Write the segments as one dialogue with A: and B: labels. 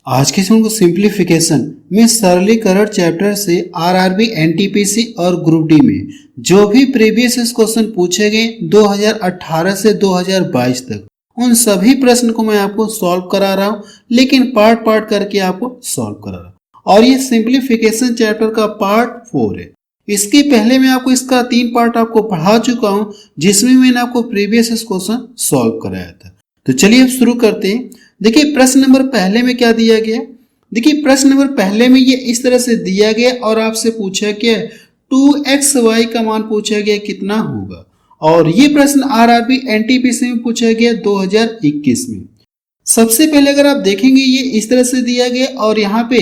A: आज के इसमें सिंप्लीफिकेशन में सरलीकरण चैप्टर से आरआरबी, एनटीपीसी और ग्रुप डी में जो भी प्रीवियस क्वेश्चन पूछे गए 2018 से 2022 तक उन सभी प्रश्न को मैं आपको सॉल्व करा रहा हूं, लेकिन पार्ट पार्ट करके आपको सॉल्व करा रहा हूं। और ये सिंप्लीफिकेशन चैप्टर का पार्ट 4 है। इसके पहले मैं आपको इसका 3 पार्ट आपको पढ़ा चुका हूं, जिसमें मैंने आपको प्रीवियस क्वेश्चन सॉल्व कराया था। तो चलिए अब शुरू करते हैं। देखिए प्रश्न नंबर पहले में क्या दिया गया। देखिए प्रश्न नंबर पहले में ये इस तरह से दिया गया और आपसे पूछा क्या 2xy का मान पूछा गया कितना होगा। और ये प्रश्न आरआरबी एनटीपीसी में पूछा गया 2021 में। सबसे पहले अगर आप देखेंगे ये इस तरह से दिया गया और यहाँ पे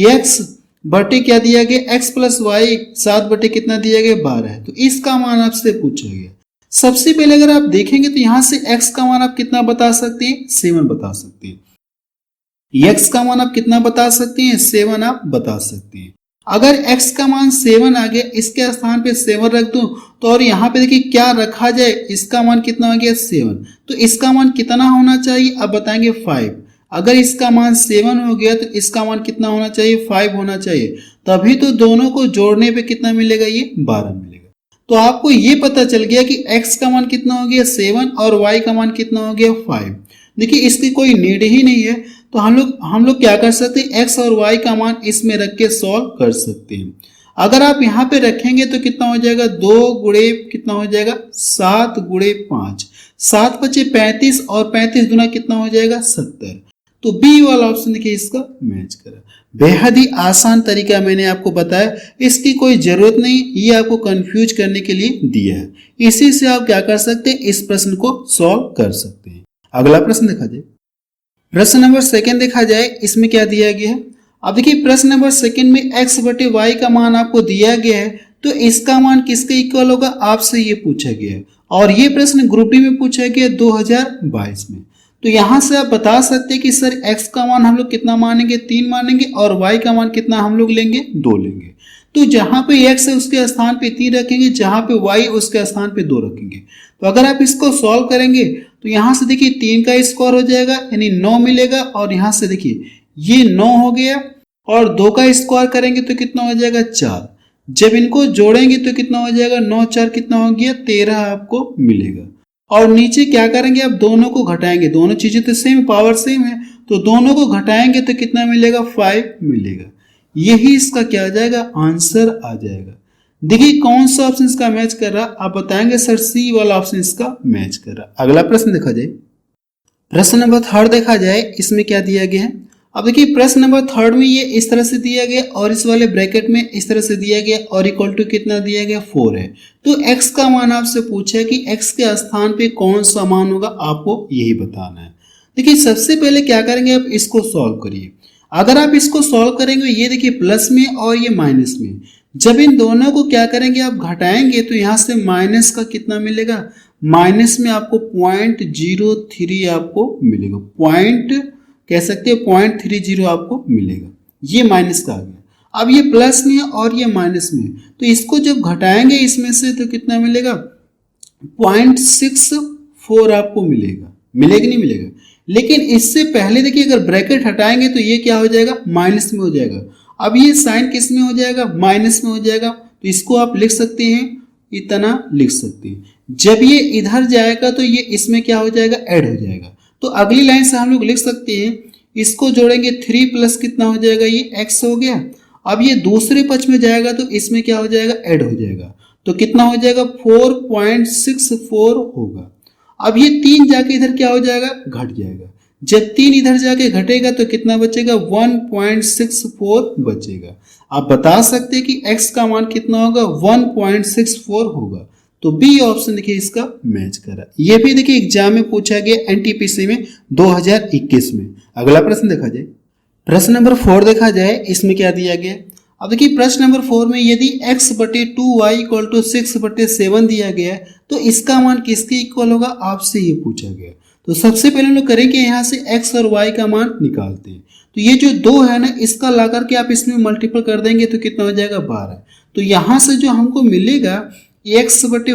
A: x बटे क्या दिया गया x प्लस वाई 7 बटे कितना दिया गया 12 है। तो इसका मान आपसे पूछा गया। सबसे पहले अगर आप देखेंगे तो यहां से x का मान आप कितना बता सकते हैं 7 बता सकते हैं। x का मान आप कितना बता सकते हैं 7 आप बता सकते हैं। अगर x का मान 7 आ गया, इसके स्थान पे 7 रख दूं तो और यहाँ पे देखिए क्या रखा जाए, इसका मान कितना हो गया 7। तो इसका मान कितना होना चाहिए अब बताएंगे 5। अगर इसका मान 7 हो गया तो इसका मान कितना होना चाहिए 5 होना चाहिए। तभी तो दोनों को जोड़ने पे कितना मिलेगा ये 12 मिलेगा। तो आपको ये पता चल गया कि x का मान कितना हो गया 7 और y का मान कितना हो गया 5। देखिए इसकी कोई नीड ही नहीं है, तो हम लोग क्या कर सकते हैं x और y का मान इसमें रख के सॉल्व कर सकते हैं। अगर आप यहाँ पे रखेंगे तो कितना हो जाएगा 2 गुणे कितना हो जाएगा 7 गुणे 5, 7 बचे 35 और 35 गुना कितना हो जाएगा 70। तो बी वाला ऑप्शन देखिए इसका मैच करा। बेहद ही आसान तरीका मैंने आपको बताया, इसकी कोई जरूरत नहीं, ये आपको कंफ्यूज करने के लिए दिया है। इसी से आप क्या कर सकते हैं इस प्रश्न को सॉल्व कर सकते हैं। अगला प्रश्न देखा जाए। प्रश्न नंबर 2 देखा जाए, इसमें क्या दिया गया है। अब देखिए प्रश्न नंबर 2 में x बटे y का मान आपको दिया गया है, तो इसका मान किसके इक्वल होगा आपसे ये पूछा गया है। और ये प्रश्न ग्रुप डी में पूछा गया 2022 में। तो यहां से आप बता सकते हैं कि सर x का मान हम लोग कितना मानेंगे 3 मानेंगे और y का मान कितना हम लोग लेंगे 2 लेंगे। तो जहां पे x है उसके स्थान पे 3 रखेंगे, जहां पे y उसके स्थान पे 2 रखेंगे। तो अगर आप इसको सॉल्व करेंगे तो यहां से देखिए 3 का स्क्वायर हो जाएगा यानी 9 मिलेगा, और यहां से देखिए ये 9 हो गया और 2 का स्क्वायर करेंगे तो कितना हो जाएगा 4। जब इनको जोड़ेंगे तो कितना हो जाएगा 9 4 कितना हो गया 13 आपको मिलेगा। और नीचे क्या करेंगे आप दोनों को घटाएंगे, दोनों चीजें तो सेम पावर सेम है, तो दोनों को घटाएंगे तो कितना मिलेगा 5 मिलेगा। यही इसका क्या आ जाएगा आंसर आ जाएगा। देखिए कौन सा ऑप्शन इसका मैच कर रहा, आप बताएंगे सर सी वाला ऑप्शन इसका मैच कर रहा। अगला प्रश्न देखा जाए। प्रश्न नंबर 3 देखा जाए, इसमें क्या दिया गया है। अब देखिए प्रश्न नंबर 3 में ये इस तरह से दिया गया और इस वाले ब्रैकेट में इस तरह से दिया गया और इक्वल टू कितना दिया गया 4 है। तो x का मान आपसे पूछा है कि x के स्थान पे कौन सा मान होगा, आपको यही बताना है। देखिए सबसे पहले क्या करेंगे आप इसको सॉल्व करिए। अगर आप इसको सॉल्व करेंगे ये देखिए प्लस में और ये माइनस में, जब इन दोनों को क्या करेंगे आप घटाएंगे तो यहाँ से माइनस का कितना मिलेगा, माइनस में आपको 0.03 आपको मिलेगा, पॉइंट कह सकते हैं 0.30 आपको मिलेगा। ये माइनस का आ गया। अब ये प्लस में और ये माइनस में, तो इसको जब घटाएंगे इसमें से तो कितना मिलेगा 0.64 आपको मिलेगा। मिलेगा नहीं मिलेगा। लेकिन इससे पहले देखिए अगर ब्रैकेट हटाएंगे तो ये क्या हो जाएगा माइनस में हो जाएगा। अब ये साइन किस में हो जाएगा माइनस में हो जाएगा। तो इसको आप लिख सकते हैं इतना लिख सकते हैं। जब ये इधर जाएगा तो ये इसमें क्या हो जाएगा ऐड हो जाएगा। तो अगली लाइन से हम लोग लिख सकते हैं, इसको जोड़ेंगे 3 प्लस कितना हो जाएगा ये x हो गया। अब ये दूसरे पक्ष में जाएगा तो इसमें क्या हो जाएगा ऐड हो जाएगा, तो कितना हो जाएगा 4.64 होगा। अब ये 3 जाके इधर क्या हो जाएगा घट जाएगा। जब 3 इधर जाके घटेगा तो कितना बचेगा 1.64 बचेगा। आप बता सकते हैं कि x का मान कितना होगा 1.64 होगा। तो बी ऑप्शन देखिए इसका मैच करा। ये भी देखिए एग्जाम में पूछा गया एनटीपीसी में 2021 में। अगला प्रश्न देखा जाए। प्रश्न नंबर 4 देखा जाए, इसमें क्या दिया गया। अब देखिए प्रश्न नंबर 4 में यदि x बटे 2y इक्वल टू 6 बटे 7 दिया गया है तो इसका मान किसके इक्वल होगा आपसे ये पूछा गया। तो सबसे पहले हम लोग करेंगे यहाँ से x और y का मान निकालते हैं। तो ये जो 2 है ना इसका ला करके आप इसमें मल्टीपल कर देंगे तो कितना हो जाएगा 12। तो यहाँ से जो हमको मिलेगा x बटे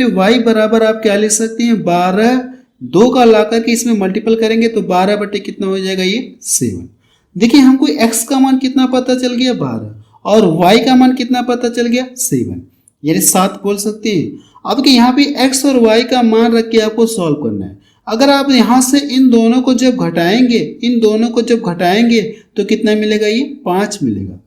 A: y बराबर आप क्या ले सकते हैं 12 2 का ला करके इसमें मल्टीपल करेंगे तो 12 बटे कितना हो जाएगा ये 7। देखिए हमको x का मान कितना पता चल गया 12 और y का मान कितना पता चल गया 7, यानी 7 बोल सकते हैं। अब कि यहाँ पे x और y का मान रख के आपको सॉल्व करना है। अगर आप यहाँ से इन दोनों को जब घटाएंगे तो कितना मिलेगा, ये 5 मिलेगा।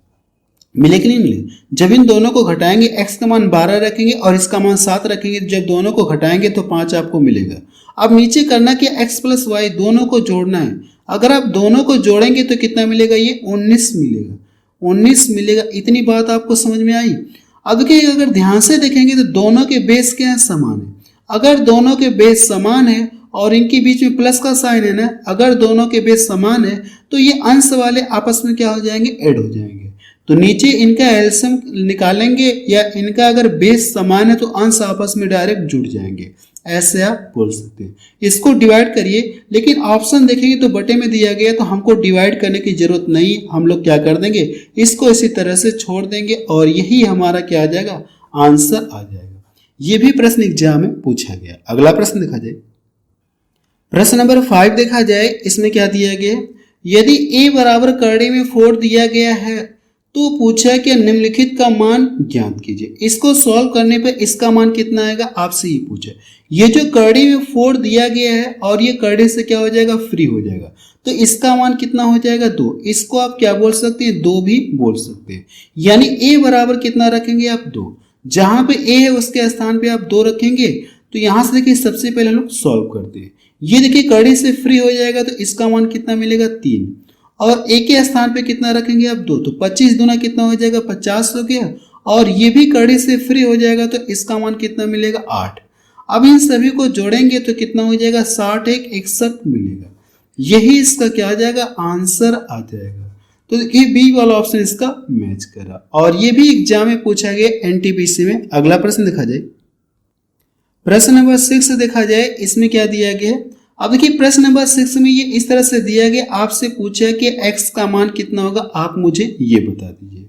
A: मिले कि नहीं मिले? जब इन दोनों को घटाएंगे x का मान 12 रखेंगे और इसका मान 7 रखेंगे, जब दोनों को घटाएंगे तो 5 आपको मिलेगा। अब नीचे करना कि x प्लस वाई दोनों को जोड़ना है। अगर आप दोनों को जोड़ेंगे तो कितना मिलेगा, ये 19 मिलेगा। 19 मिलेगा। इतनी बात आपको समझ में आई। अब देखिए अगर ध्यान से देखेंगे तो दोनों के बेस क्या है, समान है। अगर दोनों के बेस समान है और इनके बीच में प्लस का साइन है ना, अगर दोनों के बेस समान है तो ये अंश वाले आपस में क्या हो जाएंगे, ऐड हो जाएंगे। तो नीचे इनका एलसीएम निकालेंगे या इनका अगर बेस समान है तो अंश आपस में डायरेक्ट जुड़ जाएंगे, ऐसे आप बोल सकते हैं। इसको डिवाइड करिए, लेकिन ऑप्शन देखेंगे तो बटे में दिया गया तो हमको डिवाइड करने की जरूरत नहीं। हम लोग क्या कर देंगे, इसको इसी तरह से छोड़ देंगे और यही हमारा क्या आ जाएगा, आंसर आ जाएगा। ये भी प्रश्न एग्जाम में पूछा गया। अगला प्रश्न देखा जाए, प्रश्न नंबर 5 देखा जाए। इसमें क्या दिया गया, यदि a बराबर करड़ी में 4 दिया गया है तो पूछा कि निम्नलिखित का मान ज्ञात कीजिए। इसको सॉल्व करने पे इसका मान कितना आएगा, आपसे ही पूछा। ये जो करड़ी में 4 दिया गया है और ये करड़ी से क्या हो जाएगा, फ्री हो जाएगा, तो इसका मान कितना हो जाएगा, 2। इसको आप क्या बोल सकते हैं, 2 भी बोल सकते हैं। यानी a बराबर कितना रखेंगे आप, 2। जहां पे a है उसके स्थान पे आप 2 रखेंगे। तो यहां से देखिए सबसे पहले हम लोग सॉल्व करते हैं। ये देखिए करड़ी से फ्री हो जाएगा तो इसका मान कितना मिलेगा, 3। और a के स्थान पे कितना रखेंगे आप, 2। तो 25 दूना कितना हो जाएगा, 50 हो गया। और ये भी कड़ी से फ्री हो जाएगा तो इसका मान कितना मिलेगा, 8। अब इन सभी को जोड़ेंगे तो कितना हो जाएगा, 60 एक 61 मिलेगा। यही इसका क्या आ जाएगा, आंसर आ जाएगा। तो ये बी वाला ऑप्शन इसका मैच करा और ये भी एग्जाम में पूछा गया एनटीपीसी में। अगला प्रश्न देखा जाए, प्रश्न नंबर 6 देखा जाए। इसमें क्या दिया गया, अब देखिए प्रश्न नंबर 6 में ये इस तरह से दिया गया, आपसे पूछा कि x का मान कितना होगा, आप मुझे ये बता दीजिए।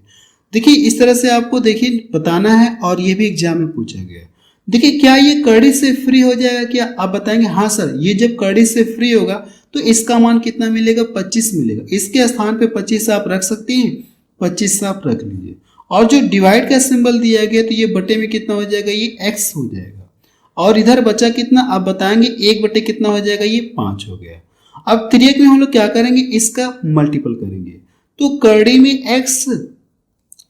A: देखिए इस तरह से आपको देखिए बताना है और ये भी एग्जाम में पूछा गया। देखिए क्या ये कड़ी से फ्री हो जाएगा, क्या आप बताएंगे हाँ सर, ये जब कड़ी से फ्री होगा तो इसका मान कितना मिलेगा, 25 मिलेगा। इसके स्थान पे 25 आप रख सकते हैं, 25 आप रख लीजिए। और जो डिवाइड का सिंबल दिया गया तो ये बटे में कितना हो जाएगा, ये x हो जाएगा। और इधर बचा कितना, आप बताएंगे 1 बटे कितना हो जाएगा, ये 5 हो गया। अब त्रियक में हम लोग क्या करेंगे, इसका मल्टीपल करेंगे तो करड़ी में x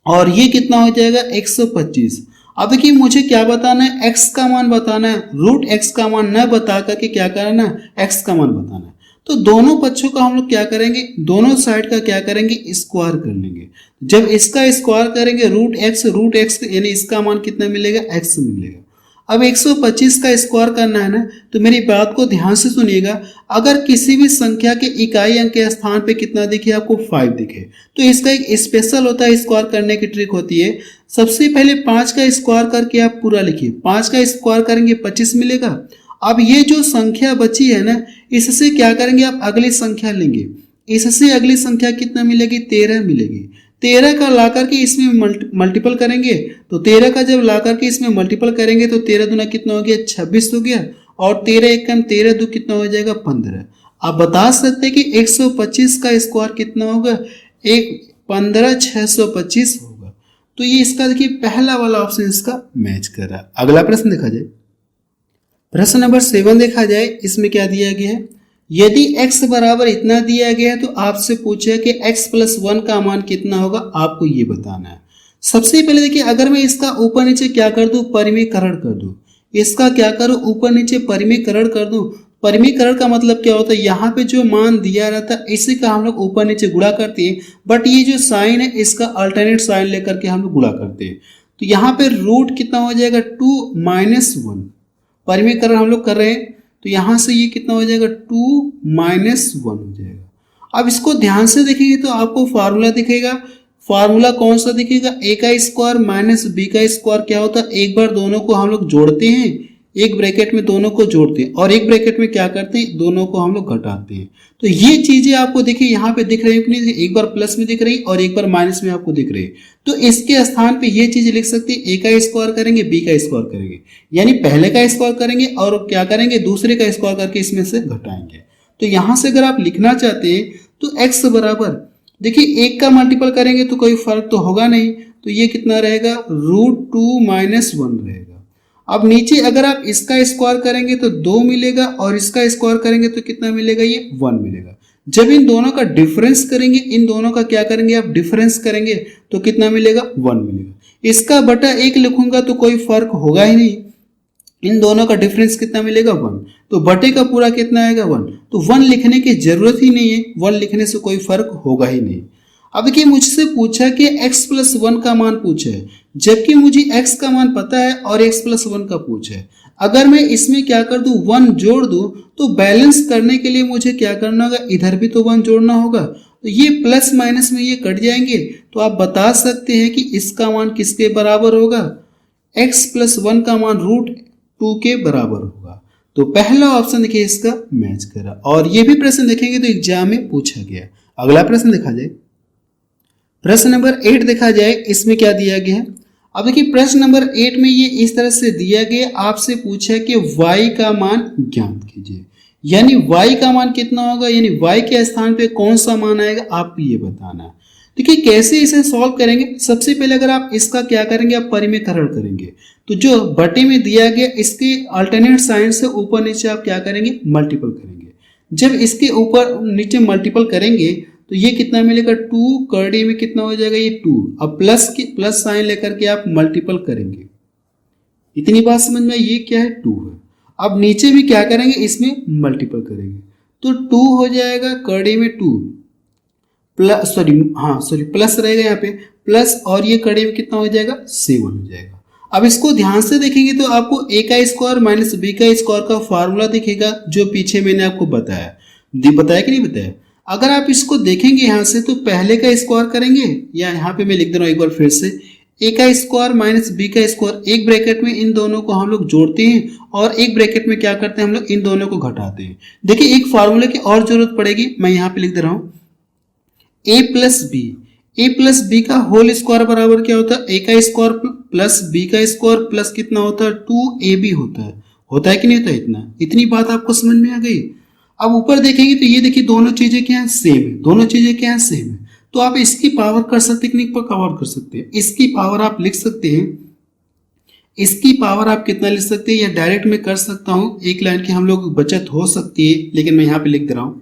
A: और ये कितना हो जाएगा, 125। अब देखिए मुझे क्या बताना है, x का मान बताना है, रूट x का मान न बता करके क्या करना है, x का मान बताना है। तो दोनों पक्षों का हम लोग क्या करेंगे, दोनों साइड का क्या करेंगे, स्क्वायर कर लेंगे। जब इसका स्क्वायर करेंगे रूट x यानी इसका मान कितना मिलेगा, x मिलेगा। अब 125 का स्क्वायर करना है ना, तो मेरी बात को ध्यान से सुनिएगा। अगर किसी भी संख्या के इकाई अंक के स्थान पे कितना दिखे, आपको 5 दिखे, तो इसका एक स्पेशल होता है, स्क्वायर करने की ट्रिक होती है। सबसे पहले 5 का स्क्वायर करके आप पूरा लिखिए, 5 का स्क्वायर करेंगे 25 मिलेगा। अब ये जो संख्या बची है ना, इससे क्या करेंगे, आप अगली संख्या लेंगे, इससे अगली संख्या कितना मिलेगी, 13 मिलेगी। 13 का ला करके इसमें मल्टीपल करेंगे, तो 13 का जब ला करके इसमें मल्टीपल करेंगे तो 13 दूना कितना हो गया, 26 हो गया। और 13 एक कम 13 दो कितना हो जाएगा, 15। आप बता सकते हैं कि 125 का स्क्वायर कितना होगा, 15 625 होगा। तो ये इसका देखिए पहला वाला ऑप्शन इसका मैच कर रहा है। अगला प्रश्न देखा जाए, प्रश्न नंबर 7 देखा जाए। इसमें क्या दिया गया है, यदि x बराबर इतना दिया गया है तो आपसे पूछा कि x प्लस 1 का मान कितना होगा, आपको ये बताना है। सबसे पहले देखिए अगर मैं इसका ऊपर नीचे क्या कर दूं, परिमीकरण कर दूं, इसका क्या करूं, ऊपर नीचे परिमीकरण कर दूं। परिमीकरण का मतलब क्या होता है, यहाँ पे जो मान दिया रहता है इसी का हम लोग ऊपर नीचे गुणा करते हैं, बट ये जो साइन है इसका अल्टरनेट साइन लेकर के हम लोग गुणा करते हैं। तो यहाँ पे रूट कितना हो जाएगा, 2 - 1। परिमीकरण हम लोग कर रहे हैं तो यहां से ये कितना हो जाएगा, 2 - 1 हो जाएगा। अब इसको ध्यान से देखेंगे तो आपको फार्मूला दिखेगा। फार्मूला कौन सा दिखेगा, a का स्क्वायर माइनस b का स्क्वायर क्या होता है, एक बार दोनों को हम लोग जोड़ते हैं, एक ब्रैकेट में दोनों को जोड़ते हैं और एक ब्रैकेट में क्या करते हैं, दोनों को हम लोग घटाते हैं। तो ये चीजें आपको देखिए यहाँ पे दिख रही है कि नहीं, एक बार प्लस में दिख रही और एक बार माइनस में आपको दिख रही है। तो इसके स्थान पे ये चीज लिख सकते हैं, ए का स्क्वायर करेंगे, बी का स्क्वायर करेंगे, यानी पहले का स्क्वायर करेंगे और क्या करेंगे, दूसरे का स्क्वायर करके इसमें से घटाएंगे। तो यहां से अगर आप लिखना चाहते हैं तो x बराबर, देखिए एक का मल्टीपल करेंगे तो कोई फर्क तो होगा नहीं, तो ये कितना रहेगा, √2 - 1 रहेगा। अब नीचे अगर आप इसका स्क्वायर करेंगे तो 2 मिलेगा और इसका स्क्वायर करेंगे तो कितना मिलेगा, ये 1 मिलेगा। जब इन दोनों का डिफरेंस करेंगे, इन दोनों का क्या करेंगे आप, डिफरेंस करेंगे तो कितना मिलेगा, 1 मिलेगा। इसका बटा 1 लिखूंगा तो कोई फर्क होगा ही नहीं, इन दोनों का डिफरेंस कितना मिलेगा, 1। तो बटे का पूरा कितना आएगा, 1। तो 1 लिखने की जरूरत ही नहीं है, 1 लिखने से कोई फर्क होगा ही नहीं। अब देखिए मुझसे पूछा कि x + 1 का मान पूछा है, जबकि मुझे x का मान पता है और x + 1 का पूछा है। अगर मैं इसमें क्या कर दूं, 1 जोड़ दूं, तो बैलेंस करने के लिए मुझे क्या करना होगा, इधर भी तो 1 जोड़ना होगा। तो ये प्लस माइनस में ये कट जाएंगे, तो आप बता सकते हैं कि इसका मान किसके बराबर होगा, x + 1 का मान √2 के बराबर होगा। तो पहला ऑप्शन देखिए इसका मैच करा, और ये भी प्रश्न देखेंगे तो एग्जाम में पूछा गया। अगला प्रश्न देखा जाए, प्रश्न नंबर 8 देखा जाए, इसमें क्या दिया गया है। अब देखिए प्रश्न नंबर 8 में ये इस तरह से दिया गया, आपसे पूछा कि y का मान ज्ञात कीजिए, यानी y का मान कितना होगा, यानी y के स्थान पे कौन सा मान आएगा आपको ये बताना है। देखिए कैसे इसे सॉल्व करेंगे, सबसे पहले अगर आप इसका क्या करेंगे, आप परिमेयकरण करेंगे। तो जो बटे में दिया गया इसके अल्टरनेट साइन से ऊपर नीचे आप क्या करेंगे, मल्टीपल करेंगे। जब इसके ऊपर नीचे मल्टीपल करेंगे तो ये कितना मिलेगा, 2 करड़ी में कितना हो जाएगा, ये 2। अब प्लस साइन लेकर के आप मल्टीपल करेंगे। इतनी बात समझ में, ये क्या है, 2 है। अब नीचे भी क्या करेंगे, इसमें मल्टीपल करेंगे तो 2 हो जाएगा, करड़ी में 2 प्लस प्लस रहेगा यहाँ पे प्लस, और ये कड़ी में कितना हो जाएगा, 7 हो जाएगा। अब इसको ध्यान से देखेंगे तो आपको a का स्क्वायर माइनस b का स्क्वायर का फार्मूला दिखेगा, जो पीछे मैंने आपको बताया कि नहीं बताया। अगर आप इसको देखेंगे यहाँ से तो पहले का स्क्वायर करेंगे, या यहाँ पे मैं लिख दे रहा हूँ एक बार फिर से, a का स्क्वायर माइनस b का स्क्वायर, एक ब्रैकेट में इन दोनों को हम लोग जोड़ते हैं और एक ब्रैकेट में क्या करते हैं, हम लोग इन दोनों को घटाते हैं। देखिए एक फार्मूले की और जरूरत पड़ेगी, मैं यहाँ पे लिख दे रहा हूँ, a प्लस b का होल स्क्वायर बराबर क्या होता है, a का स्क्वायर प्लस b का स्क्वायर प्लस कितना होता है, 2ab होता है कि नहीं होता। इतनी बात आपको समझ में आ गई। अब ऊपर देखेंगे तो ये देखिए दोनों चीजें क्या है, सेम है, दोनों चीजें क्या है, सेम है। तो आप इसकी पावर कर सकते हैं कि नहीं पावर कर सकते हैं, इसकी पावर आप लिख सकते हैं, इसकी पावर आप कितना लिख सकते हैं, या डायरेक्ट मैं कर सकता हूं, एक लाइन की हम लोग बचत हो सकती है, लेकिन मैं यहाँ पे लिख दे रहा हूं,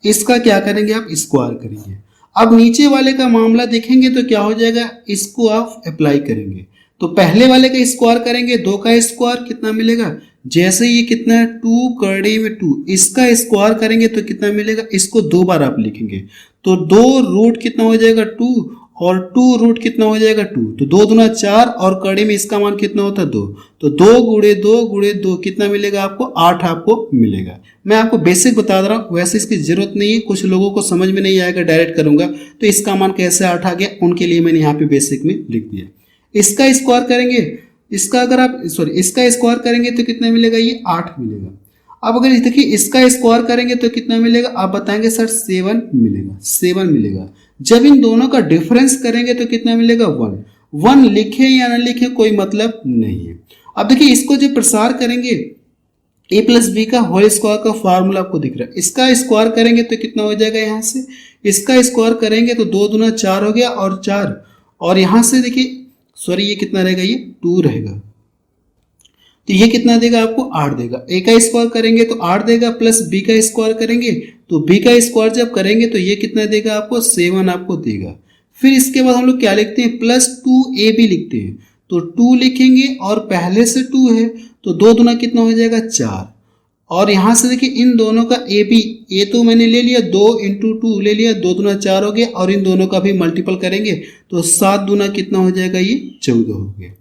A: इसका क्या करेंगे आप स्क्वायर करेंगे। अब नीचे वाले का मामला देखेंगे तो क्या हो जाएगा, इसको आप अप्लाई करेंगे तो पहले वाले का स्क्वायर करेंगे, 2 का स्क्वायर कितना मिलेगा, जैसे ये कितना है, 2 करड़ी में 2, इसका स्क्वायर करेंगे तो कितना मिलेगा, इसको 2 बार आप लिखेंगे तो 2 रूट कितना हो जाएगा, 2, और 2 रूट कितना हो जाएगा, 2, तो 2 दूना 4, और कड़ी में इसका मान कितना होता है, 2, तो 2 गुणे 2 गुणे 2 कितना मिलेगा आपको, 8 आपको मिलेगा। मैं आपको बेसिक बता रहा हूँ, वैसे इसकी जरूरत नहीं है, कुछ लोगों को समझ में नहीं आएगा, डायरेक्ट करूंगा तो इसका मान कैसे 8 आ गया, उनके लिए मैंने यहाँ पे बेसिक में लिख दिया। इसका स्क्वायर करेंगे, इसका स्क्वायर करेंगे तो कितना मिलेगा, ये 8 मिलेगा। अब अगर देखिए इसका स्क्वायर करेंगे तो कितना मिलेगा, आप बताएंगे सर 7 मिलेगा। जब इन दोनों का डिफरेंस करेंगे तो कितना मिलेगा, 1 लिखे या ना लिखे कोई मतलब नहीं है। अब देखिए इसको जब प्रसार करेंगे, a प्लस बी का होल स्क्वायर का फार्मूला आपको दिख रहा है, इसका स्क्वायर करेंगे तो कितना हो जाएगा, यहाँ से इसका स्क्वायर करेंगे तो 2 दूना 4 हो गया, और 4, और यहाँ से देखिए ये कितना रहेगा, ये 2 रहेगा, तो ये कितना देगा आपको, 8 देगा। a का स्क्वायर करेंगे तो 8 देगा, प्लस b का स्क्वायर करेंगे तो b का स्क्वायर जब करेंगे तो ये कितना देगा आपको, 7 आपको देगा। फिर इसके बाद हम लोग क्या लिखते हैं, प्लस 2ab लिखते हैं, तो 2 लिखेंगे और पहले से 2 है तो 2 दूना कितना हो जाएगा, 4, और यहाँ से देखिए इन दोनों का ए तो मैंने ले लिया, 2 × 2 ले लिया, 2 दूना 4 हो गया, और इन दोनों का भी मल्टीपल करेंगे तो 7 दूना कितना हो जाएगा, ये 14 हो गया।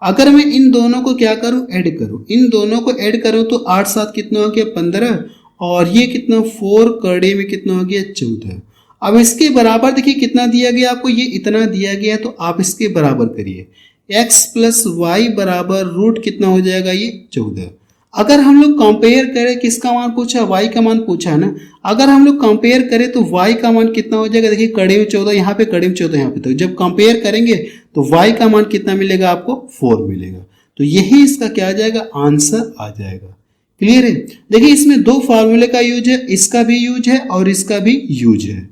A: अगर मैं इन दोनों को क्या करूं, ऐड करूं, इन दोनों को ऐड करूं तो 8 7 कितना हो गया, 15, और ये कितना 4 करड़े में कितना हो गया, 14। अब इसके बराबर देखिए कितना दिया गया आपको, ये इतना दिया गया, तो आप इसके बराबर करिए, x प्लस वाई बराबर रूट कितना हो जाएगा ये 14। अगर हम लोग कंपेयर करें, किसका मान पूछा, y का मान पूछा है ना, अगर हम लोग कंपेयर करें तो y का मान कितना हो जाएगा, देखिए कड़ी में 14 यहाँ पे, कड़ी में 14 यहाँ पे, तो जब कंपेयर करेंगे तो y का मान कितना मिलेगा आपको 4 मिलेगा। तो यही इसका क्या आ जाएगा, आंसर आ जाएगा। क्लियर है। देखिए इसमें दो फार्मूले का यूज है, इसका भी यूज है और इसका भी यूज है।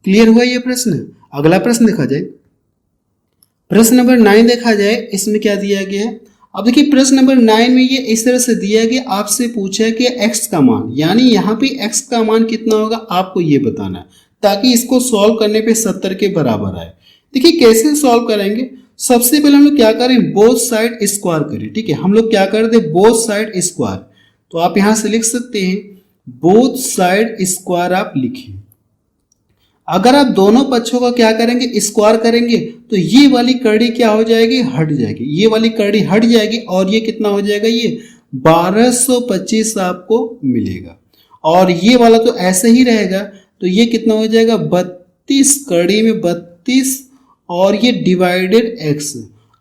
A: क्लियर हुआ ये प्रश्न। अगला प्रश्न देखा जाए, प्रश्न नंबर 9 देखा जाए, इसमें क्या दिया गया है। अब देखिए प्रश्न नंबर 9 में ये इस तरह से दिया गया, आपसे पूछा है कि x का मान, यानी यहाँ पे x का मान कितना होगा आपको ये बताना है, ताकि इसको सॉल्व करने पे 70 के बराबर आए। देखिए कैसे सॉल्व करेंगे, सबसे पहले हम लोग क्या करें, बोथ साइड स्क्वायर करें। ठीक है, हम लोग क्या कर दे, बोथ साइड स्क्वायर, तो आप यहां से लिख सकते हैं बोथ साइड स्क्वायर आप लिखें। अगर आप दोनों पक्षों का क्या करेंगे, स्क्वायर करेंगे, तो ये वाली कड़ी क्या हो जाएगी, हट जाएगी, ये वाली कड़ी हट जाएगी और ये कितना हो जाएगा, ये 1225 आपको मिलेगा। और ये वाला तो ऐसे ही रहेगा, तो ये कितना हो जाएगा 32 कड़ी में 32 और ये डिवाइडेड x।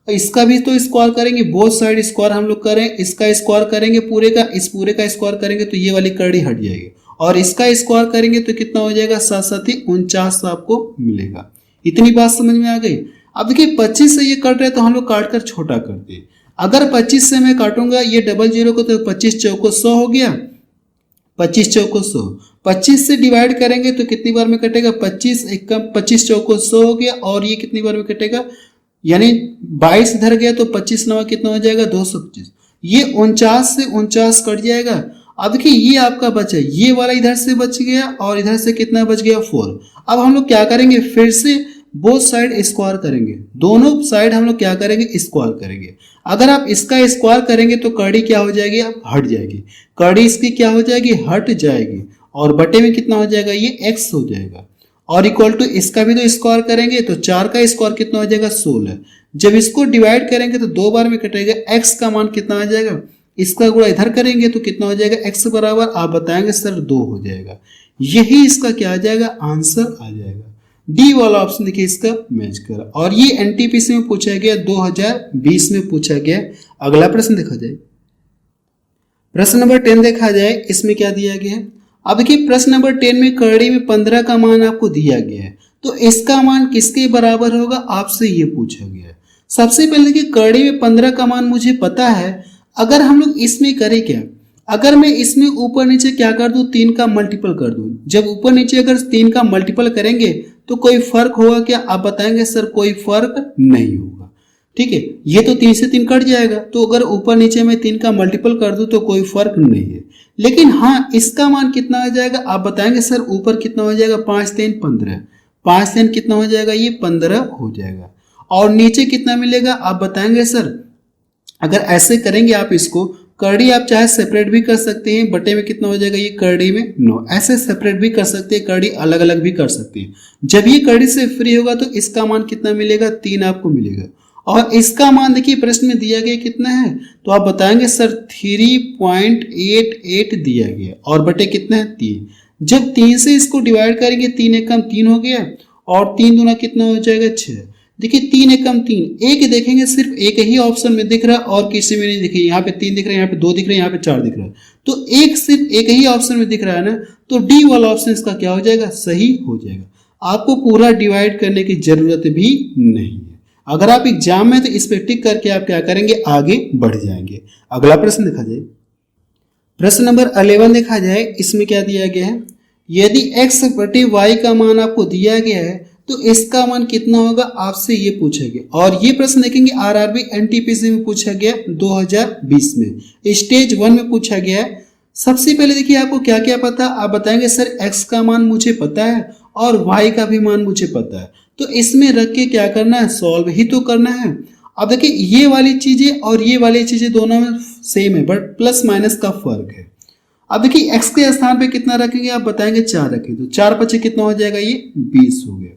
A: इसका भी तो स्क्वायर करेंगे, बोथ साइड स्क्वायर हम लोग करें, इसका स्क्वायर करेंगे पूरे का, इस पूरे का स्क्वायर करेंगे तो ये वाली कड़ी हट जाएगी और इसका स्क्वायर करेंगे तो कितना हो जाएगा 7 आपको मिलेगा। इतनी बात समझ में आ गई। अब देखिए 25 से ये कट रहे तो हम लोग काट कर छोटा करते हैं। अगर 25 से मैं काटूंगा ये डबल जीरो को, तो 25 चौको 100 हो गया, 25 चौको 100। 25 से डिवाइड करेंगे तो कितनी बार में कटेगा, 25 एकम 25 चौको 100 हो गया और ये कितनी बार में कटेगा, यानी 22 इधर गया तो 25 नवा कितना हो जाएगा 225। ये 49 से 49 कट जाएगा। अब देखिए ये आपका बचा, ये वाला इधर से बच गया और इधर से कितना बच गया 4। अब हम लोग क्या करेंगे, फिर से बोथ साइड स्क्वायर करेंगे, दोनों साइड हम लोग क्या करेंगे, स्क्वायर करेंगे। अगर आप इसका स्क्वायर करेंगे तो कड़ी क्या हो जाएगी, अब हट जाएगी, कड़ी इसकी क्या हो जाएगी, हट जाएगी और बटे में कितना हो जाएगा, ये x हो जाएगा। और इक्वल टू इसका भी तो स्क्वायर करेंगे तो 4 का स्क्वायर कितना हो जाएगा 16। जब इसको डिवाइड करेंगे तो 2 बार में कटेगा, x का मान कितना आ जाएगा, इसका गुणा इधर करेंगे तो कितना हो जाएगा, x बराबर आप बताएंगे सर 2 हो जाएगा। यही इसका क्या आ जाएगा, आंसर आ जाएगा। डी वाला ऑप्शन देखिए इसका मैच कर। और ये एनटीपीसी में पूछा गया, 2020 में पूछा गया। अगला प्रश्न देखा जाए, प्रश्न नंबर 10 देखा जाए, इसमें क्या दिया गया है। अब देखिए प्रश्न नंबर 10 में कड़ी में 15 का मान आपको दिया गया है, तो इसका मान किसके बराबर होगा आपसे ये पूछा गया है। सबसे पहले देखिए कड़ी में 15 का मान मुझे पता है, अगर हम लोग इसमें करें क्या, अगर मैं इसमें ऊपर नीचे क्या कर दूं, 3 का मल्टीपल कर दूं। जब ऊपर नीचे अगर 3 का मल्टीपल करेंगे तो कोई फर्क होगा क्या, आप बताएंगे सर कोई फर्क नहीं होगा। ठीक है, ये तो 3 से 3 कट जाएगा, तो अगर ऊपर नीचे में 3 का मल्टीपल कर दूं तो कोई फर्क नहीं है। लेकिन हाँ इसका मान कितना आ जाएगा, आप बताएंगे सर ऊपर कितना हो जाएगा, 5 3 15, 5 3 कितना हो जाएगा, ये 15 हो जाएगा। और नीचे कितना मिलेगा, आप बताएंगे सर, अगर ऐसे करेंगे आप इसको, करड़ी आप चाहे सेपरेट भी कर सकते हैं, बटे में कितना हो जाएगा, ये करड़ी में 9, ऐसे सेपरेट भी कर सकते हैं, करड़ी अलग अलग भी कर सकते हैं। जब ये करड़ी से फ्री होगा तो इसका मान कितना मिलेगा, 3 आपको मिलेगा। और इसका मान देखिए प्रश्न में दिया गया कितना है, तो आप बताएंगे सर 3.88 दिया गया और बटे कितना है 3। जब 3 से इसको डिवाइड करेंगे, 3 एकम 3 हो गया और 3 दूना कितना हो जाएगा 6। देखिए 3 एकम 3, एक देखेंगे सिर्फ एक ही ऑप्शन में दिख रहा है और किसी में नहीं दिखे, यहाँ पे 3 दिख रहा है, यहाँ पे 2 दिख रहा है, यहाँ पे 4 दिख रहा है, तो एक सिर्फ एक ही ऑप्शन में दिख रहा है ना, तो डी वाला ऑप्शन इसका क्या हो जाएगा, सही हो जाएगा। आपको पूरा डिवाइड करने की जरूरत भी नहीं है। अगर आप एग्जाम में तो इस पे टिक करके आप क्या करेंगे, आगे बढ़ जाएंगे। अगला प्रश्न देखा जाए, प्रश्न नंबर 11 देखा जाए, इसमें क्या दिया गया है, यदि x बटे y का मान आपको दिया गया है तो इसका मान कितना होगा आपसे ये पूछा गया। और ये प्रश्न देखेंगे आरआरबी एनटीपीसी में पूछा गया 2020 में, स्टेज 1 में पूछा गया है। सबसे पहले देखिए आपको क्या क्या पता, आप बताएंगे सर x का मान मुझे पता है और y का भी मान मुझे पता है, तो इसमें रख के क्या करना है, सॉल्व ही तो करना है। अब देखिए ये वाली चीजें और ये वाली चीजें दोनों में सेम है, बट प्लस माइनस का फर्क है। अब देखिए x के स्थान पे कितना रखेंगे, आप बताएंगे 4 रखें, तो 4 पचे कितना हो जाएगा, ये 20 हो गया।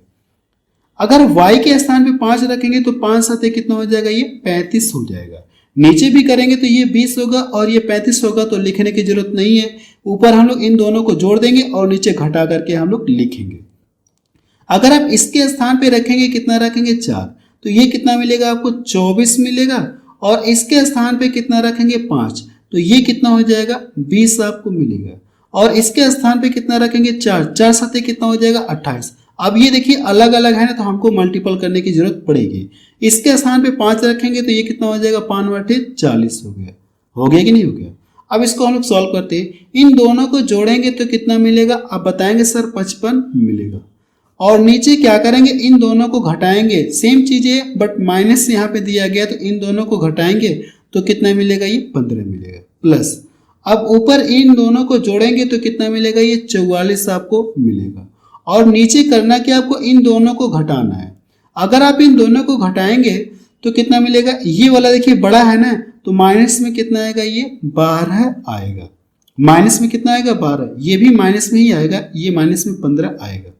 A: अगर y के स्थान पे 5 रखेंगे तो 5 साथे कितना हो जाएगा, ये 35 हो जाएगा। नीचे भी करेंगे तो ये 20 होगा और ये 35 होगा, तो लिखने की जरूरत नहीं है, ऊपर हम लोग इन दोनों को जोड़ देंगे और नीचे घटा करके हम लोग लिखेंगे। अगर आप इसके स्थान पे रखेंगे, कितना रखेंगे 4, तो ये कितना मिलेगा आपको 24 मिलेगा, और इसके स्थान पे कितना रखेंगे 5, तो ये कितना हो जाएगा 20 आपको मिलेगा, और इसके स्थान पे कितना रखेंगे 4, 4 साथ कितना हो जाएगा 28। अब ये देखिए अलग अलग है ना, तो हमको मल्टीपल करने की जरूरत पड़ेगी। इसके स्थान पे 5 रखेंगे तो ये कितना हो जाएगा 5/40 हो गया कि नहीं हो गया। अब इसको हम लोग सॉल्व करते हैं, इन दोनों को जोड़ेंगे तो कितना मिलेगा, आप बताएंगे सर 55 मिलेगा। और नीचे क्या करेंगे, इन दोनों को घटाएंगे, सेम चीज है बट माइनस यहाँ पे दिया गया, तो इन दोनों को घटाएंगे तो कितना मिलेगा, ये 15 मिलेगा प्लस। अब ऊपर इन दोनों को जोड़ेंगे तो कितना मिलेगा, ये 44 आपको मिलेगा। और नीचे करना क्या, आपको इन दोनों को घटाना है। अगर आप इन दोनों को घटाएंगे तो कितना मिलेगा, ये वाला देखिए बड़ा है ना, तो माइनस में कितना आएगा, ये 12 आएगा। माइनस में कितना आएगा 12, ये भी माइनस में ही आएगा, ये माइनस में 15 आएगा।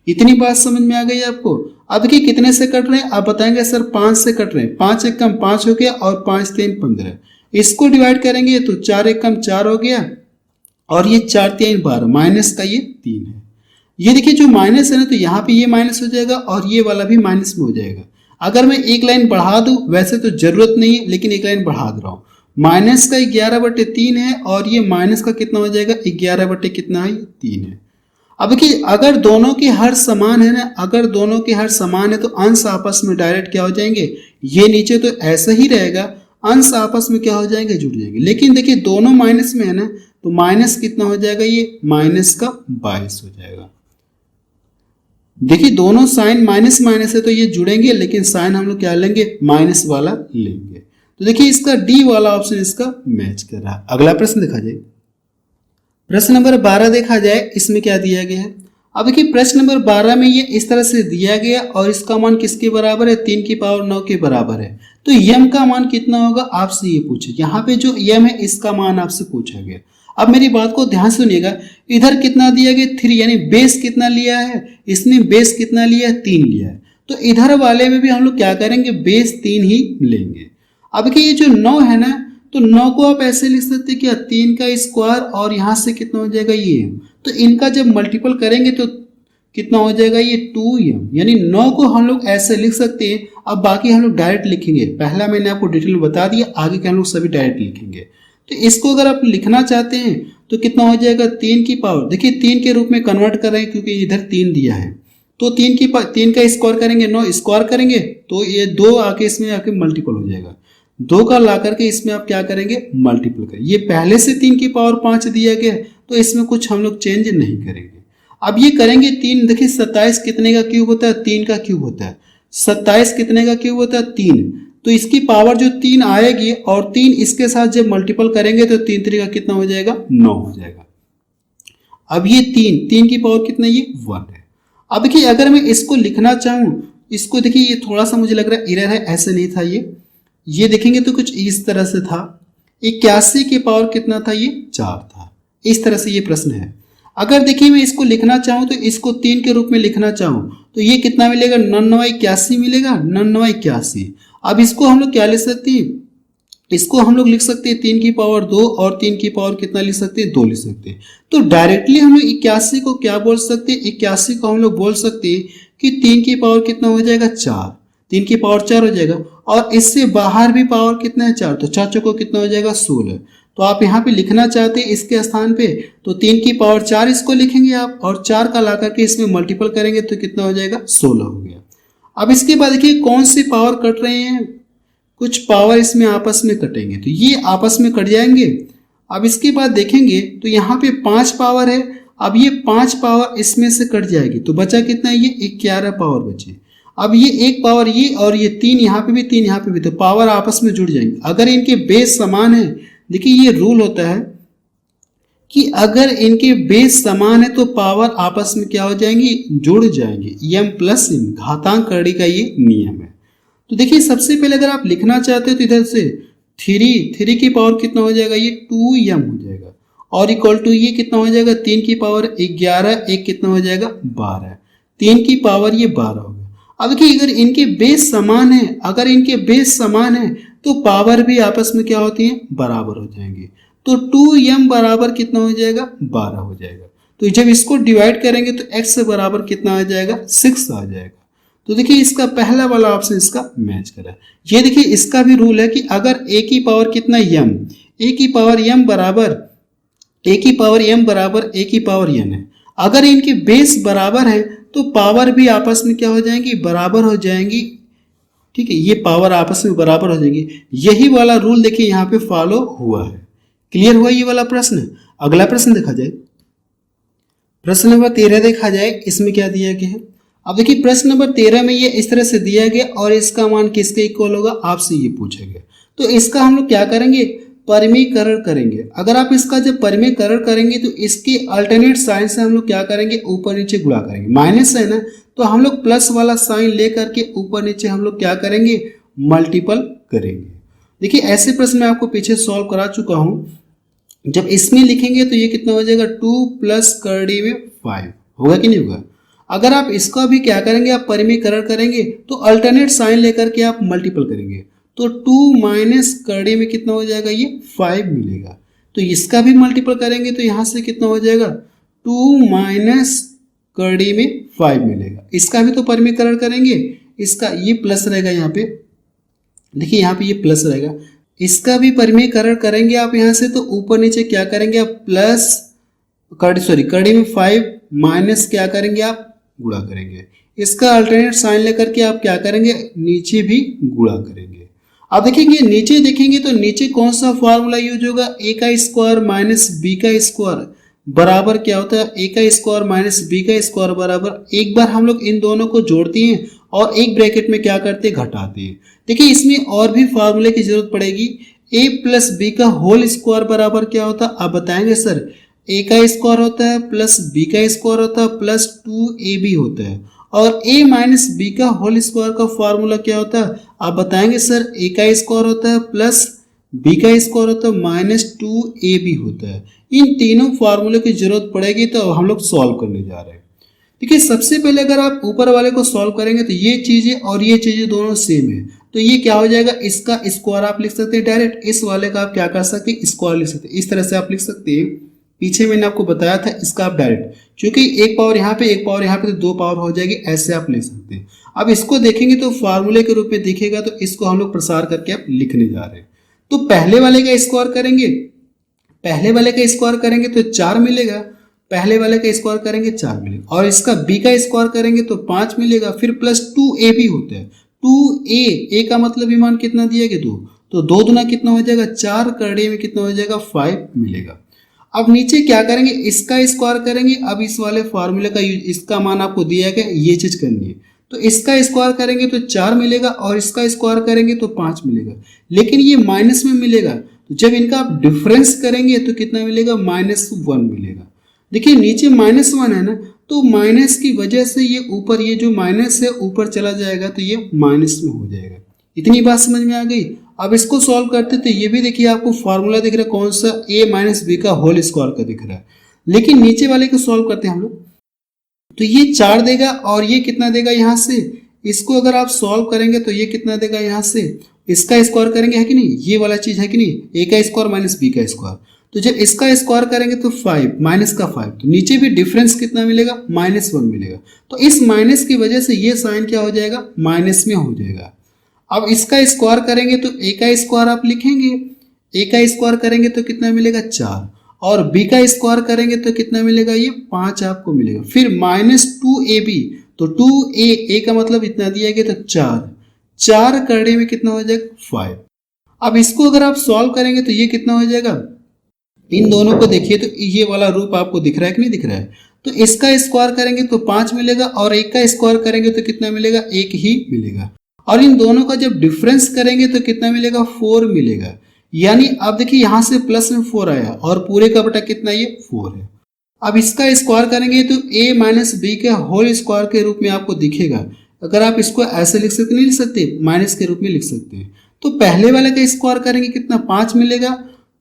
A: इतनी बात समझ में आ गई आपको। अब देखिए कितने से कट रहे हैं, आप बताएंगे सर 5 से कट रहे हैं, 5 एक कम 5 हो गया, और 5 3 15। इसको डिवाइड करेंगे तो 4 एक कम 4 हो गया, और ये 4 3 12, माइनस का ये 3 है। ये देखिए जो माइनस है ना, तो यहाँ पे ये माइनस हो जाएगा और ये वाला भी माइनस में हो जाएगा। अगर मैं एक लाइन बढ़ा दूं, वैसे तो जरूरत नहीं है लेकिन एक लाइन बढ़ा दे रहा हूं, माइनस का 11/3 है, और ये माइनस का कितना हो जाएगा 11 कितना है 3 है। अब देखिए अगर दोनों के हर समान है ना, अगर दोनों के हर समान है तो अंश आपस में डायरेक्ट क्या हो जाएंगे, ये नीचे तो ऐसा ही रहेगा, अंश आपस में क्या हो जाएंगे, जुड़ जाएंगे। लेकिन देखिए दोनों माइनस में है ना, तो माइनस कितना हो जाएगा, ये माइनस का 22 हो जाएगा। देखिए दोनों साइन माइनस माइनस है तो ये जुड़ेंगे, लेकिन साइन हम लोग क्या लेंगे, माइनस वाला लेंगे। तो देखिए इसका डी वाला ऑप्शन इसका मैच कर रहा है। अगला प्रश्न देखा जाए, प्रश्न नंबर 12 देखा जाए, इसमें क्या दिया गया है। अब देखिए प्रश्न नंबर 12 में ये इस तरह से दिया गया, और इसका मान किसके बराबर है, 3 की पावर 9 के बराबर है। तो यम का मान कितना होगा, आपसे ये पूछे, यहाँ पे जो यम है इसका मान आपसे पूछा गया। अब मेरी बात को ध्यान सुनिएगा, इधर कितना दिया गया 3, यानी बेस कितना लिया है, इसने बेस कितना लिया है 3 लिया है, तो इधर वाले में भी हम लोग क्या करेंगे, बेस 3 ही लेंगे। अब देखिए ये जो 9 है ना, तो 9 को आप ऐसे लिख सकते हैं क्या, 3 का स्क्वायर, और यहाँ से कितना हो जाएगा ये, तो इनका जब मल्टीपल करेंगे तो कितना हो जाएगा, ये 2m, यानी 9 को हम लोग ऐसे लिख सकते हैं। अब बाकी हम लोग डायरेक्ट लिखेंगे, पहला मैंने आपको डिटेल में बता दिया, आगे के हम लोग सभी डायरेक्ट लिखेंगे। तो इसको अगर आप लिखना चाहते हैं तो कितना हो जाएगा, 3 की पावर, देखिए 3 के रूप में कन्वर्ट कर रहे हैं क्योंकि इधर 3 दिया है, तो 3 का स्क्वायर करेंगे, 9 स्क्वायर करेंगे तो ये 2 आके इसमें आके मल्टीपल हो जाएगा, 2 का ला करके इसमें आप क्या करेंगे, मल्टीपल करेंगे। ये पहले से 3 की पावर 5 दिया गया, तो इसमें कुछ हम लोग चेंज नहीं करेंगे। अब ये करेंगे 3, देखिए 27 कितने का क्यूब होता है, 3 का क्यूब होता है। 27 कितने का क्यूब होता है, 3, तो इसकी पावर जो 3 आएगी, और 3 इसके साथ जब मल्टीपल करेंगे तो 3 3 का कितना हो जाएगा, 9 हो जाएगा। अब ये 3 की पावर कितना, ये 1 है। अब देखिए अगर मैं इसको लिखना चाहूं, इसको देखिए ये थोड़ा सा मुझे लग रहा है एरर है, ऐसे नहीं था ये देखेंगे तो कुछ इस तरह से था, 81 की पावर कितना था, ये 4 था। इस तरह से ये प्रश्न है। अगर देखिए मैं इसको लिखना चाहूं तो इसको 3 के रूप में लिखना चाहूं तो ये कितना मिलेगा, 9×9=81 मिलेगा, 9×9=81। अब इसको हम लोग क्या लिख सकते हैं, इसको हम लोग लिख सकते हैं 3 की पावर 2, और 3 की पावर कितना लिख सकते हैं, 2 लिख सकते हैं। तो डायरेक्टली हम लोग 81 को क्या बोल सकते हैं, 81 को हम लोग बोल सकते हैं कि 3 की पावर कितना हो जाएगा, 4, 3 की पावर 4 हो जाएगा, और इससे बाहर भी पावर कितना है, 4, तो 4 को कितना हो जाएगा, 16। तो आप यहाँ पे लिखना चाहते हैं इसके स्थान पे, तो 3 की पावर 4 इसको लिखेंगे आप, और 4 का ला करके इसमें मल्टीपल करेंगे तो कितना हो जाएगा, 16 हो गया। अब इसके बाद देखिए कौन सी पावर कट रहे हैं, कुछ पावर इसमें आपस में कटेंगे, तो ये आपस में कट जाएंगे। अब इसके बाद देखेंगे तो यहाँ पे 5 पावर है, अब ये 5 पावर इसमें से कट जाएगी, तो बचा कितना है, ये 11 पावर बचे। अब ये 1 पावर ये, और ये 3 यहाँ पे भी, 3 यहाँ पे भी, तो पावर आपस में जुड़ जाएंगे। अगर इनके बेस समान है, देखिए ये रूल होता है कि अगर इनके बेस समान है तो पावर आपस में क्या हो जाएंगी, जुड़ जाएंगे। m + n घातांक कड़ी का ये नियम है। तो देखिए सबसे पहले अगर आप लिखना चाहते हो तो इधर से 3 की पावर कितना हो जाएगा, ये 2m हो जाएगा, और इक्वल टू ये कितना हो जाएगा, 3 की पावर 11, 1 कितना हो जाएगा, 12, 3 की पावर ये 12 हो गया। अब देखिए अगर इनके बेस समान है, अगर इनके बेस समान है तो पावर भी आपस में क्या होती है, बराबर हो जाएंगे, तो 2m बराबर कितना हो जाएगा, 12 हो जाएगा। तो जब इसको डिवाइड करेंगे तो x बराबर कितना आ जाएगा, 6 आ जाएगा। तो देखिए इसका पहला वाला ऑप्शन इसका मैच करा। ये देखिए इसका भी रूल है कि अगर a की पावर कितना m, a की पावर m बराबर a की पावर m बराबर a की पावर n है, अगर इनके बेस बराबर है तो पावर भी आपस में क्या हो जाएंगी, बराबर हो जाएंगी। ठीक है, ये पावर आपस में बराबर हो जाएंगी। यही वाला रूल देखिए यहाँ पे फॉलो हुआ है। क्लियर हुआ ये वाला प्रश्न। अगला प्रश्न देखा जाए, प्रश्न नंबर 13 देखा जाए, इसमें क्या दिया गया है। अब देखिए प्रश्न नंबर 13 में ये इस तरह से दिया गया और इसका मान किसके इक्वल होगा, आपसे ये पूछा गया। तो इसका हम लोग क्या करेंगे, परिमीकरण करेंगे। अगर आप इसका जब परिमीकरण करेंगे तो इसके अल्टरनेट साइन से हम लोग क्या करेंगे, ऊपर नीचे गुणा करेंगे। माइनस है ना, तो हम लोग प्लस वाला साइन लेकर के ऊपर नीचे हम लोग क्या करेंगे, मल्टीपल करेंगे। देखिए ऐसे प्रश्न मैं आपको पीछे सॉल्व करा चुका हूँ। जब इसमें लिखेंगे तो ये कितना हो जाएगा, 2 प्लस करड़ी में 5 होगा कि नहीं होगा। अगर आप इसका भी क्या करेंगे, आप परिमीकरण करेंगे तो अल्टरनेट साइन लेकर के आप मल्टीपल करेंगे, तो 2 माइनस करड़ी में कितना हो जाएगा, ये 5 मिलेगा। तो इसका भी मल्टीपल करेंगे तो यहाँ से कितना हो जाएगा, 2 माइनस करड़ी में 5 मिलेगा। इसका भी तो परिमीकरण करेंगे, इसका ये प्लस रहेगा यहाँ पे, देखिए यहाँ पे ये प्लस रहेगा। इसका भी परिमीकरण करेंगे आप यहाँ से, तो ऊपर नीचे क्या करेंगे आप, प्लस कड़ी में 5 माइनस क्या करेंगे आप, गुणा करेंगे। इसका अल्टरनेट साइन लेकर के आप क्या करेंगे, नीचे भी गुणा करेंगे। अब देखेंगे नीचे, देखेंगे तो नीचे कौन सा फॉर्मूला यूज होगा, a का स्क्वायर माइनस b का स्क्वायर बराबर क्या होता है, a का स्क्वायर माइनस b का स्क्वायर बराबर, एक बार हम लोग इन दोनों को जोड़ते हैं और एक ब्रैकेट में क्या करते हैं, घटाते हैं। देखिए इसमें और भी फार्मूले की जरूरत पड़ेगी। a प्लस बी का होल स्क्वायर बराबर क्या होता है, आप बताएंगे सर, a का स्क्वायर होता है प्लस b का स्क्वायर होता है प्लस 2ab होता है। और a माइनस बी का होल स्क्वायर का फार्मूला क्या होता है, आप बताएंगे सर, a का स्क्वायर होता है प्लस b का स्क्वायर होता है माइनस 2ab होता है। इन तीनों फार्मूले की जरूरत पड़ेगी, तो हम लोग सॉल्व करने जा रहे हैं। देखिए सबसे पहले अगर आप ऊपर वाले को सॉल्व करेंगे तो ये चीजें और ये चीजें दोनों सेम है, तो ये क्या हो जाएगा, इसका स्क्वायर आप लिख सकते हैं डायरेक्ट, इस वाले का आप क्या कर सकते हैं, स्क्वायर लिख सकते हैं। इस तरह से आप लिख सकते हैं। पीछे मैंने आपको बताया था, इसका आप डायरेक्ट, क्योंकि एक पावर यहाँ पे एक पावर यहाँ पे, तो 2 पावर हो जाएगी, ऐसे आप ले सकते हैं। अब इसको देखेंगे तो फार्मूले के रूप में दिखेगा, तो इसको हम लोग प्रसार करके आप लिखने जा रहे हैं। तो पहले वाले का स्क्वायर करेंगे, पहले वाले का स्क्वायर करेंगे तो 4 मिलेगा, पहले वाले का स्क्वायर करेंगे 4 मिलेगा, और इसका b का स्क्वायर करेंगे तो 5 मिलेगा, फिर प्लस 2ab होता है। 2a का मतलब भी मान कितना दिया गया, 2, तो 2 दूना कितना हो जाएगा, 4 करड़े में कितना हो जाएगा, 5 मिलेगा। अब नीचे क्या करेंगे, इसका स्क्वायर करेंगे। अब इस वाले फार्मूले का इसका मान आपको दिया गया, ये चीज करनी है, तो इसका स्क्वायर करेंगे तो 4 मिलेगा और इसका स्क्वायर करेंगे तो 5 मिलेगा, लेकिन ये माइनस में मिलेगा, तो जब इनका आप डिफरेंस करेंगे तो कितना मिलेगा, -1 मिलेगा। देखिए नीचे -1 है ना, तो माइनस की वजह से ये ऊपर, ये जो माइनस है ऊपर चला जाएगा, तो ये माइनस में हो जाएगा। इतनी बात समझ में आ गई। अब इसको सॉल्व करते तो ये भी देखिए आपको फार्मूला दिख रहा है, कौन सा, a माइनस बी का होल स्क्वायर का दिख रहा है। लेकिन नीचे वाले को सॉल्व करते हैं हम लोग, तो ये 4 देगा और ये कितना देगा यहाँ से, इसको अगर आप सॉल्व करेंगे तो ये कितना देगा यहाँ से, इसका स्क्वायर करेंगे, है कि नहीं, ये वाला चीज है कि नहीं, a का स्क्वायर माइनस बी का स्क्वायर, तो जब इसका स्क्वायर करेंगे तो 5 माइनस का 5, तो नीचे भी डिफरेंस कितना मिलेगा, -1 मिलेगा। तो इस माइनस की वजह से ये साइन क्या हो जाएगा, माइनस में हो जाएगा। अब इसका स्क्वायर करेंगे तो a का स्क्वायर आप लिखेंगे, a का स्क्वायर करेंगे तो कितना मिलेगा, 4, और b का स्क्वायर करेंगे तो कितना मिलेगा, ये 5 आपको मिलेगा। फिर -2ab, तो 2a का मतलब इतना दिया गया, तो 4 करने में कितना हो जाएगा, 5। अब इसको अगर आप सॉल्व करेंगे तो ये कितना हो जाएगा, इन दोनों को देखिए तो ये वाला रूप आपको दिख रहा है कि नहीं दिख रहा है, तो इसका स्क्वायर करेंगे तो 5 मिलेगा और एक का स्क्वायर करेंगे तो कितना मिलेगा, 1 ही मिलेगा। और इन दोनों का जब डिफरेंस करेंगे तो कितना मिलेगा, 4 मिलेगा। यानी अब देखिए यहाँ से प्लस में 4 आया और पूरे का बटा कितना, ये 4 है। अब इसका स्क्वायर करेंगे तो a माइनस बी के होल स्क्वायर के रूप में आपको दिखेगा। अगर आप इसको ऐसे लिख सकते, नहीं लिख सकते, माइनस के रूप में लिख सकते हैं। तो पहले वाले का स्क्वायर करेंगे कितना, 5 मिलेगा,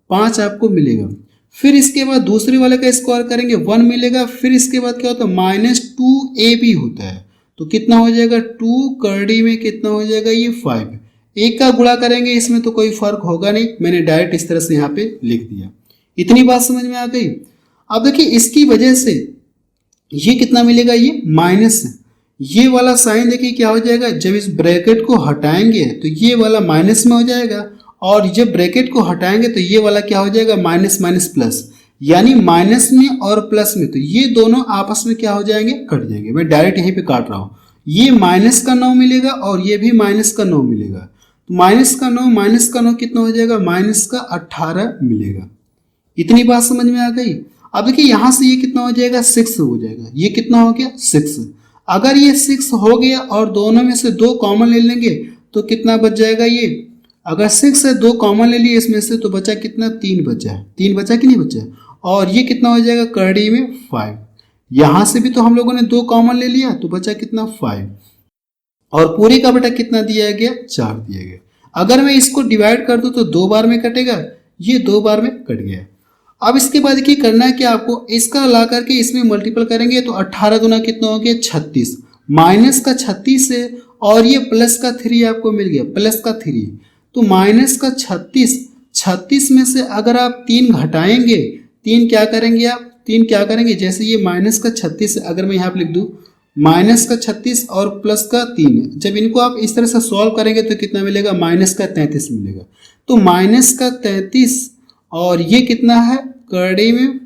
A: 5 आपको मिलेगा। फिर इसके बाद दूसरे वाले का स्क्वायर करेंगे 1 मिलेगा। फिर इसके बाद क्या होता है, -2ab होता है, तो कितना हो जाएगा, 2 करड़ी में कितना हो जाएगा, ये 5। एक का गुणा करेंगे, इसमें तो कोई फर्क होगा नहीं, मैंने डायरेक्ट इस तरह से यहाँ पे लिख दिया। इतनी बात समझ में आ गई। अब देखिए इसकी वजह से ये कितना मिलेगा, ये माइनस है, ये वाला साइन देखिए क्या हो जाएगा, जब इस ब्रैकेट को हटाएंगे तो ये वाला माइनस में हो जाएगा, और जब ब्रैकेट को हटाएंगे तो ये वाला क्या हो जाएगा, माइनस माइनस प्लस, यानी माइनस में और प्लस में, तो ये दोनों आपस में क्या हो जाएंगे, कट जाएंगे। मैं डायरेक्ट यहीं पे काट रहा हूँ, ये माइनस का 9 मिलेगा और ये भी माइनस का 9 मिलेगा, तो माइनस का 9 कितना हो जाएगा, माइनस का 18 मिलेगा। इतनी बात समझ में आ गई। अब देखिए यहां से ये कितना हो जाएगा, 6 हो जाएगा, ये कितना हो गया, 6। अगर ये 6 हो गया और दोनों में से 2 कॉमन ले लेंगे तो कितना बच जाएगा, ये अगर 6 से 2 कॉमन ले लिए इसमें से तो बचा कितना, 3 बचा है, 3 बचा कि नहीं बचा, और ये कितना हो जाएगा, करड़ी में 5। यहां से भी तो हम लोगों ने 2 कॉमन ले लिया तो बचा कितना, 5, और पूरी का बटा कितना दिया गया, 4 दिया गया। अगर मैं इसको डिवाइड कर दूं तो 2 बार में कटेगा, ये 2 बार में कट गया। अब इसके बाद क्या करना है कि आपको इसका ला करके इसमें मल्टीपल करेंगे तो 18 गुना कितना हो गया, 36, माइनस का 36 है और ये प्लस का 3 आपको मिल गया, प्लस का 3, तो माइनस का 36 में से अगर आप 3 घटाएंगे, 3 क्या करेंगे आप, 3 क्या करेंगे, जैसे ये माइनस का 36 अगर मैं यहाँ पे लिख दूँ माइनस का 36 और प्लस का 3, जब इनको आप इस तरह से सॉल्व करेंगे तो कितना मिलेगा, माइनस का 33 मिलेगा। तो माइनस का 33 और ये कितना है, करड़ी में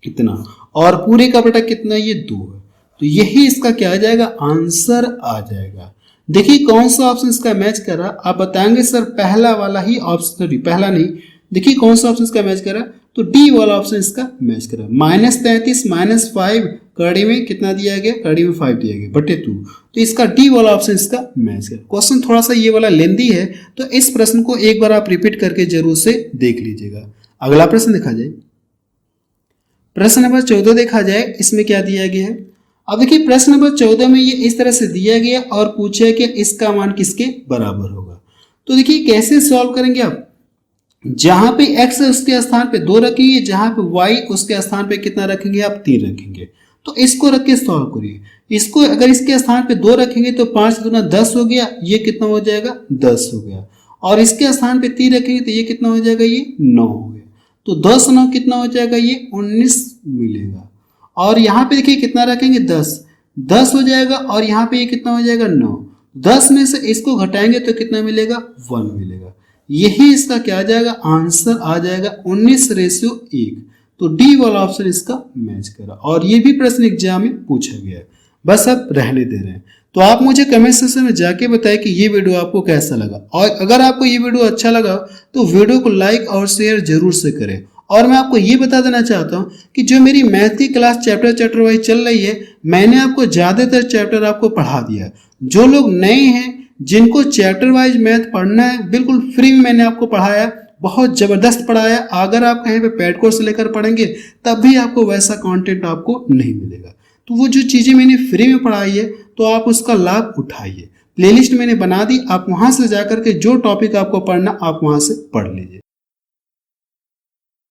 A: इतना, और पूरे का बटा कितना, ये 2 है, तो यही इसका क्या आ जाएगा, आंसर आ जाएगा। देखिए कौन सा ऑप्शन इसका मैच कर रहा, आप बताएंगे सर पहला वाला ही ऑप्शन, सॉरी पहला नहीं, देखिए कौन सा ऑप्शन इसका मैच कर रहा, तो डी वाला ऑप्शन इसका मैच कर रहा है। -33 -5 कड़ी में कितना दिया गया, कड़ी में 5 दिया गया बटे 2, तो इसका डी वाला ऑप्शन इसका मैच कर। क्वेश्चन थोड़ा सा ये वाला लेंदी है, तो इस प्रश्न को एक बार आप रिपीट करके जरूर से देख लीजिएगा। अगला प्रश्न देखा जाए, प्रश्न नंबर 14 देखा जाए, इसमें क्या दिया गया है। अब देखिए प्रश्न नंबर 14 में ये इस तरह से दिया गया और पूछा कि इसका मान किसके बराबर होगा। तो देखिए कैसे सॉल्व करेंगे आप, जहां पे x है उसके स्थान पे 2 रखेंगे, जहां पे y उसके स्थान पे कितना रखेंगे आप, 3 रखेंगे, तो इसको रख के सॉल्व करिए। इसको अगर इसके स्थान पे 2 रखेंगे तो 5 दूना 10 हो गया, ये कितना हो जाएगा, 10 हो गया, और इसके स्थान पे 3 रखेंगे तो ये कितना हो जाएगा, ये 9 हो गया, तो 10 9 कितना हो जाएगा, ये 19 मिलेगा। और यहाँ पे देखिए कितना रखेंगे, 10 हो जाएगा, और यहाँ पे ये कितना हो जाएगा, 9, 10 में से इसको घटाएंगे तो कितना मिलेगा, 1 मिलेगा। यही इसका क्या आ जाएगा, आंसर आ जाएगा 19:1। तो डी वाला ऑप्शन इसका मैच करा, और ये भी प्रश्न एग्जाम में पूछा गया है, बस आप रहने दे रहे हैं। तो आप मुझे कमेंट सेक्शन में जाके बताएं कि ये वीडियो आपको कैसा लगा, और अगर आपको ये वीडियो अच्छा लगा तो वीडियो को लाइक और शेयर जरूर से करें। और मैं आपको ये बता देना चाहता हूँ कि जो मेरी मैथ की क्लास चैप्टर वाइज चल रही है, मैंने आपको ज़्यादातर चैप्टर आपको पढ़ा दिया। जो लोग नए हैं, जिनको चैप्टर वाइज मैथ पढ़ना है, बिल्कुल फ्री में मैंने आपको पढ़ाया, बहुत ज़बरदस्त पढ़ाया। अगर आप कहीं पे पेड कोर्स लेकर पढ़ेंगे तब भी आपको वैसा कंटेंट आपको नहीं मिलेगा। तो वो जो चीज़ें मैंने फ्री में पढ़ाई है तो आप उसका लाभ उठाइए। प्लेलिस्ट मैंने बना दी, आप वहाँ से जाकर के जो टॉपिक आपको पढ़ना आप वहाँ से पढ़ लीजिए।